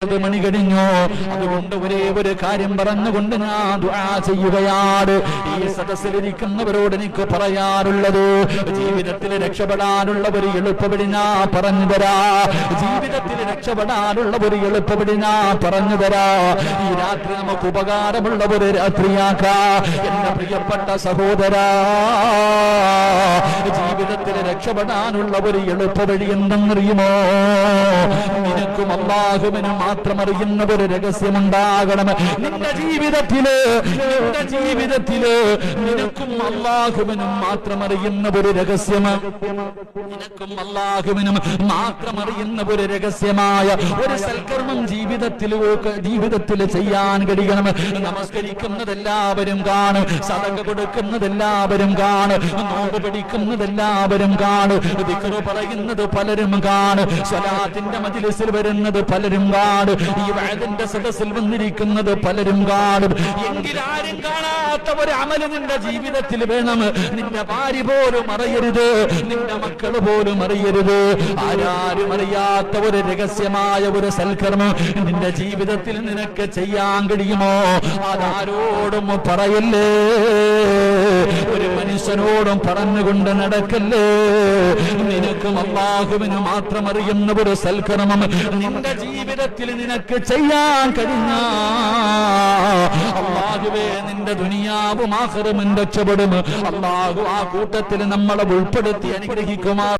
മണി കഴിഞ്ഞു. അതുകൊണ്ട് ഒരേ ഒരു കാര്യം പറഞ്ഞുകൊണ്ട് ഞാൻ ദുആ ചെയ്യുകയാണ്. ഈ സദസ്സിലിരിക്കുന്നവരോട് എനിക്ക് പറയാറുള്ളത്, ജീവിതത്തിൽ രക്ഷപ്പെടാനുള്ള ഒരു എളുപ്പവഴി ഞാൻ പറഞ്ഞു തരാ. ജീവിതത്തിൽ രക്ഷപ്പെടാനുള്ള ഒരു എളുപ്പവഴി ഞാൻ പറഞ്ഞു തരാ. ഈ രാത്രി നമുക്ക് ഉപകാരമുള്ള ഒരു രാത്രിയാക്കാ. എന്റെ പ്രിയപ്പെട്ട സഹോദരാ, ജീവിതത്തിൽ രക്ഷപ്പെടാനുള്ള ഒരു എളുപ്പവഴി എന്തെന്നറിയുമോ? നിനക്കും അല്ലാഹുവിനും മാത്രം അറിയുന്ന ഒരു രഹസ്യമുണ്ടാകണം നിന്റെ ജീവിതത്തില്. നിനക്കും അല്ലാഹുവിനും മാത്രം അറിയുന്ന ഒരു രഹസ്യം, നിനക്കും അല്ലാഹുവിനും മാത്രം അറിയുന്ന ഒരു രഹസ്യമായ ഒരു സൽക്കർമ്മം ജീവിതത്തിൽ ചെയ്യാൻ കഴിയണം. നമസ്കരിക്കുന്നത് എല്ലാവരും കാണും, സദഖ കൊടുക്കുന്നത് എല്ലാവരും കാണും, നോമ്പ് പിടിക്കുന്നത് എല്ലാവരും കാണും, ദിക്റ് പറയുന്നത് പലരും കാണും, സ്വലാത്തിന്റെ മജ്ലിസിൽ വരുന്നത് പലരും കാണും, ഈ വഅദിന്റെ സദസ്സിൽ വന്നിരിക്കുന്നത് പലരും കാണും. എങ്കിൽ ആരും കാണാത്ത ഒരു അമല് നിന്റെ ജീവിതത്തിൽ വേണം. നിന്റെ ഭാര്യ പോലും അറിയരുത്, നിന്റെ മക്കൾ പോലും അറിയരുത്, ആരും അറിയാത്ത ഒരു രഹസ്യമായ ഒരു സൽക്കർമ്മം നിന്റെ ജീവിതത്തിൽ നിനക്ക് ചെയ്യാൻ കഴിയുമോ? അതാരോടും പറയല്ലേ, ഒരു മനുഷ്യനോടും പറഞ്ഞുകൊണ്ട് നടക്കല്ലേ. നിനക്കും അല്ലാഹുവിന് മാത്രം അറിയുന്ന ഒരു സൽക്കർമ്മം നിന്റെ ജീവിതത്തിൽ നിനക്ക് ചെയ്യാൻ കഴിഞ്ഞ അല്ലാഹുവേ, നിന്റെ ദുനിയാവും ആഖിറവും രക്ഷപ്പെടും. അല്ലാഹു ആ കൂട്ടത്തിൽ നമ്മളെ ഉൾപ്പെടുത്തി അനുഗ്രഹിക്കുമാർ.